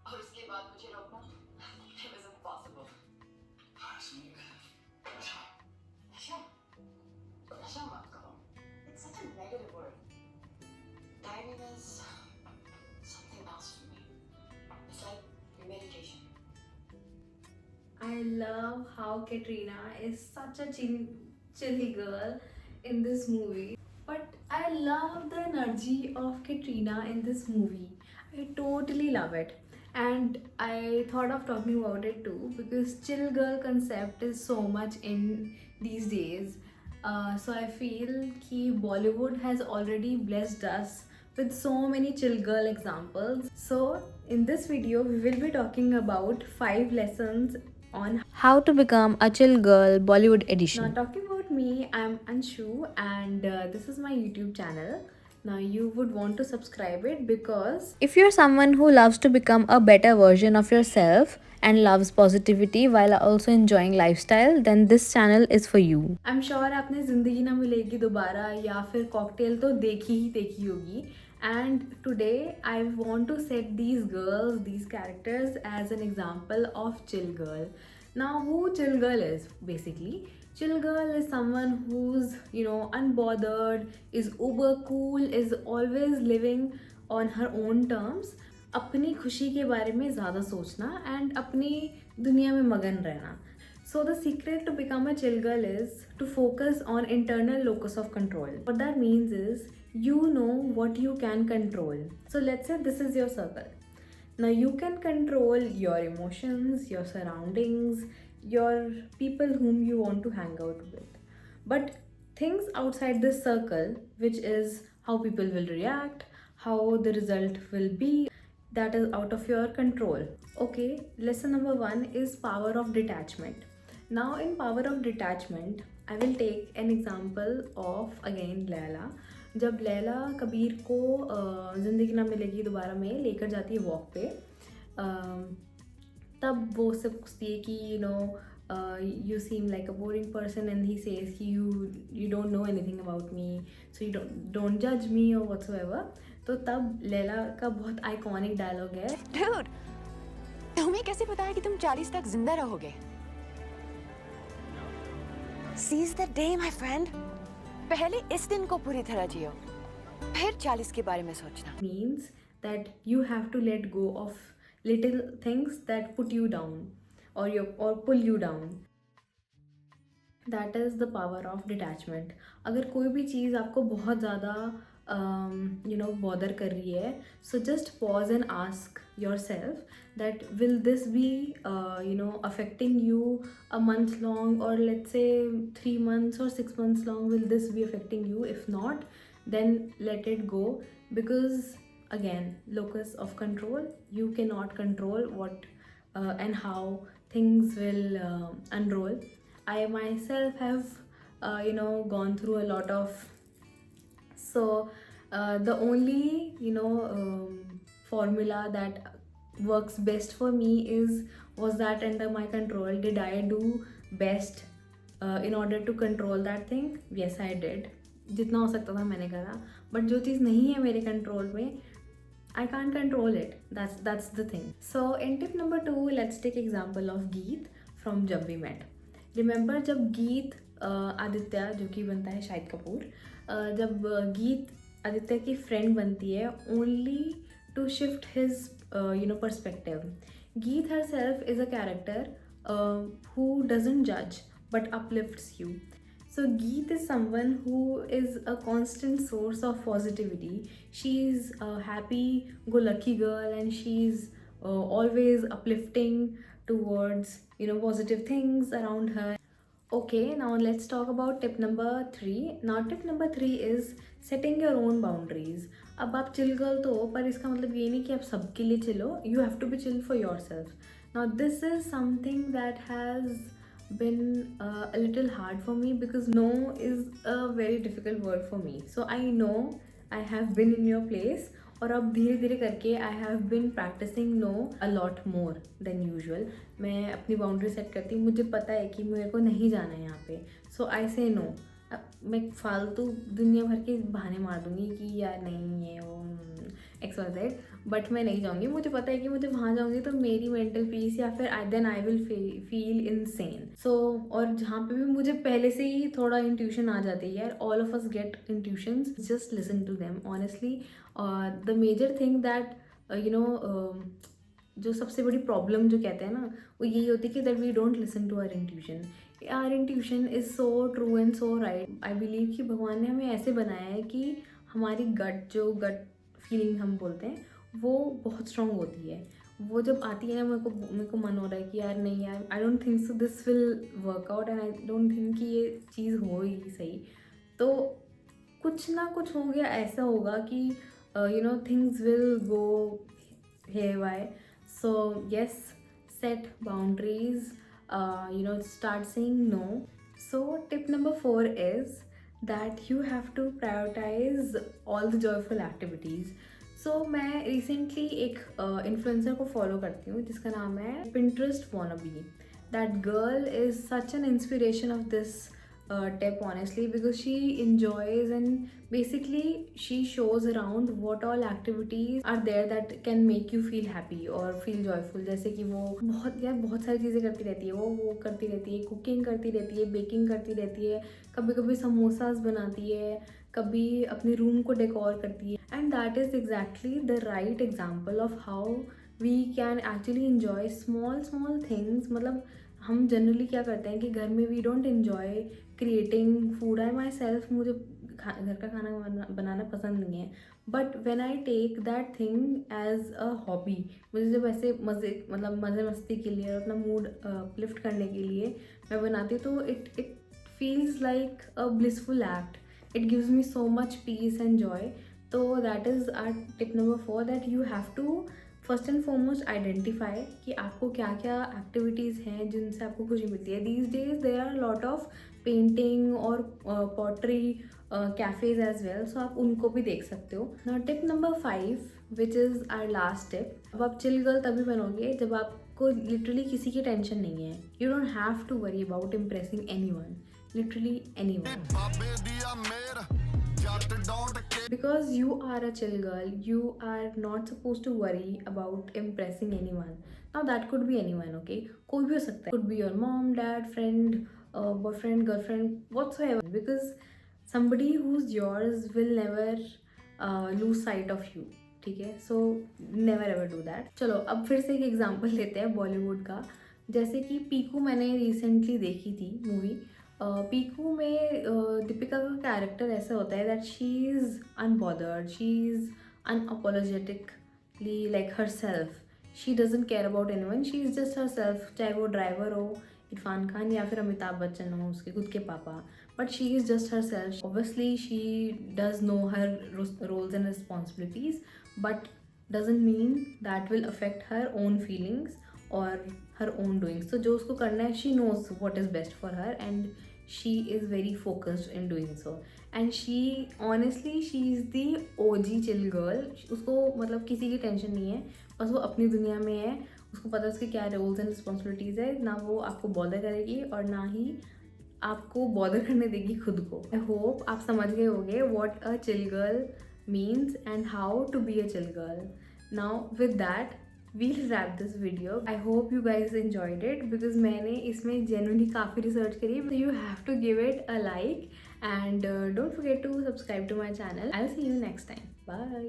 और उसके बाद मुझे रोकना it was impossible. नशा नशा नशा मत करो. It's such a negative word. Dieting is something else for me. It's like meditation. I love how Katrina is such a chilly girl in this movie. But I love the energy of Katrina in this movie. I totally love it. And I thought of talking about it too because chill girl concept is so much in these days. So I feel that Bollywood has already blessed us with so many chill girl examples. So in this video, we will be talking about 5 lessons on how to become a chill girl Bollywood edition. Now, talking about me, I'm Anshu, and this is my YouTube channel. Now, you would want to subscribe it because if you're someone who loves to become a better version of yourself and loves positivity while also enjoying lifestyle, then this channel is for you. I'm sure आपने जिंदगी ना मिलेगी दोबारा या फिर cocktail तो देखी होगी. And today I want to set these girls, these characters as an example of chill girl. Now, who chill girl is basically? Chill girl is someone who's unbothered, is uber cool, is always living on her own terms. अपनी खुशी के बारे में ज़्यादा सोचना and अपनी दुनिया में मगन रहना. So the secret to become a chill girl is to focus on internal locus of control. What that means is you know what you can control. So let's say this is your circle. Now you can control your emotions, your surroundings, your people whom you want to hang out with. But things outside this circle, which is how people will react, how the result will be, that is out of your control. Okay, lesson number 1 is power of detachment. Now, in power of detachment, I will take an example of again Laila. जब लैला कबीर को ज़िंदगी ना मिलेगी दोबारा में लेकर जाती है वॉक पे, तब वो उससे पूछती है कि you seem like a boring person, and he says कि you don't know anything about me, so you don't judge me or whatsoever. तो तब लैला का बहुत आइकॉनिक डायलॉग है, Dude, तुम्हें कैसे पता है कि तुम 40 तक जिंदा रहोगे? Seize the day, my friend. पहले इस दिन को पूरी तरह जियो, फिर 40 के बारे में सोचना. means that you have to let go of little things that put you down or pull you down. That is the power of detachment. अगर कोई भी चीज़ आपको बहुत ज़्यादा bother कर रही है, so just pause and ask yourself that will this be affecting you a month long, or let's say 3 months or 6 months long. Will this be affecting you? If not, then let it go, because again, locus of control, you cannot control what and how things will unroll. I myself have gone through a lot of, so the only formula that works best for me is, was that under my control? Did I do best in order to control that thing? Yes, I did. जितना हो सकता था मैंने करा. But जो चीज़ नहीं है मेरे कंट्रोल में, I can't control it. That's the thing. So in tip number 2, let's take example of Geet from Jab We Met. Remember जब गीत आदित्य, जो कि बनता है शाहिद कपूर, जब गीत आदित्य की फ्रेंड बनती है only to shift his perspective. Geet herself is a character who doesn't judge but uplifts you. So Geet is someone who is a constant source of positivity. She's a happy-go-lucky girl, and she's always uplifting towards positive things around her. Okay, now let's talk about tip number 3. Now tip number 3 is setting your own boundaries. अब आप chill girl तो हो, पर इसका मतलब ये नहीं कि आप सबके लिए chill हो. You have to be chill for yourself. Now this is something that has been a little hard for me, because no is a very difficult word for me. So I know I have been in your place, और अब धीरे धीरे करके I have been practising no a lot more than usual. मैं अपनी boundary set करती हूँ. मुझे पता है कि मेरे को नहीं जाना है यहाँ पे, सो आई से नो. अब मैं फालतू दुनिया भर के बहाने मार दूँगी कि यार नहीं है वो XYZ, बट मैं नहीं जाऊँगी। मुझे पता है कि मुझे वहाँ जाऊँगी तो मेरी मेंटल पीस या फिर then I will feel insane. So और जहाँ पे भी मुझे पहले से ही थोड़ा इंट्यूशन आ जाती है यार, all of us get intuitions, just listen to them honestly. The major thing that जो सबसे बड़ी प्रॉब्लम जो कहते हैं ना, वो यही होती है कि that we don't listen to our intuition. Our intuition is so true and so right. I believe कि भगवान ने हमें ऐसे बनाया है कि हमारी गट फीलिंग हम बोलते हैं, वो बहुत स्ट्रांग होती है। वो जब आती है ना, मेरे को मन हो रहा है कि यार नहीं यार, I don't think so this will work out and I don't think कि ये चीज़ होगी सही, तो कुछ ना कुछ हो गया, ऐसा होगा कि things will go haywire. So yes, set boundaries, start saying no. So tip number 4 is that you have to prioritize all the joyful activities. So मैं recently एक influencer को follow करती हूँ जिसका नाम है Pinterest Wannabe. That girl is such an inspiration of this tip honestly, because she enjoys and basically she shows around what all activities are there that can make you feel happy or feel joyful. जैसे कि वो बहुत सारी चीज़ें करती रहती है, वो करती रहती है, कुकिंग करती रहती है, बेकिंग करती रहती है, कभी कभी समोसास बनाती है, कभी अपने रूम को डेकोर करती है। And that is exactly the right example of how we can actually enjoy small things. मतलब हम जनरली क्या करते हैं कि घर में we don't enjoy creating food. I myself, मुझे घर का खाना बनाना पसंद नहीं है, but when I take that thing as a hobby, मुझे जब ऐसे मज़े मस्ती के लिए और अपना मूड अपलिफ्ट करने के लिए मैं बनाती हूँ, तो it feels like a blissful act. It gives me so much peace and joy. So that is our tip number 4, that you have to first and foremost identify कि आपको क्या क्या एक्टिविटीज़ हैं जिनसे आपको खुशी मिलती है. These days there are a lot of painting और pottery cafes as well, so आप उनको भी देख सकते हो. Now tip number 5, which is our last tip. अब आप chill girl तभी बनोगे जब आपको लिटरली किसी की टेंशन नहीं है. You don't have to worry about impressing anyone. Literally anyone. Because you are a chill girl, you are not supposed to worry about impressing anyone. Now that could be anyone, okay? कोई भी हो सकता है. Could be your mom, dad, friend, boyfriend, girlfriend, whatsoever. Because somebody who's yours will never lose sight of you. ठीक है, so never ever do that. चलो अब फिर से एक एग्जाम्पल लेते हैं बॉलीवुड का. जैसे कि पीकू मैंने रिसेंटली देखी थी मूवी. पीकू में दीपिका का कैरेक्टर ऐसा होता है that she is unbothered, she is unapologetically like herself. She doesn't care about anyone, she is just herself. चाहे वो ड्राइवर हो इरफान खान या फिर अमिताभ बच्चन हो उसके खुद के पापा, but she is just herself. Obviously she does know her roles and responsibilities, but doesn't mean that will affect her own feelings or her own doings. So जो उसको करना है, she knows what is best for her and she is very focused in doing so. And she honestly she is the OG chill girl. उसको मतलब किसी की tension नहीं है, बस वो अपनी दुनिया में है. उसको पता है उसके क्या रोल्स एंड रिस्पॉन्सिबिलिटीज़ है. ना वो आपको बॉदर करेगी और ना ही आपको बॉदर करने देगी खुद को. आई होप आप समझ गए होंगे what a chill girl means and how to be a chill girl. Now with that we'll wrap this video. I hope you guys enjoyed it because मैंने इसमें genuinely काफ़ी research करी. So you have to give it a like and don't forget to subscribe to my channel. I'll see you next time. Bye.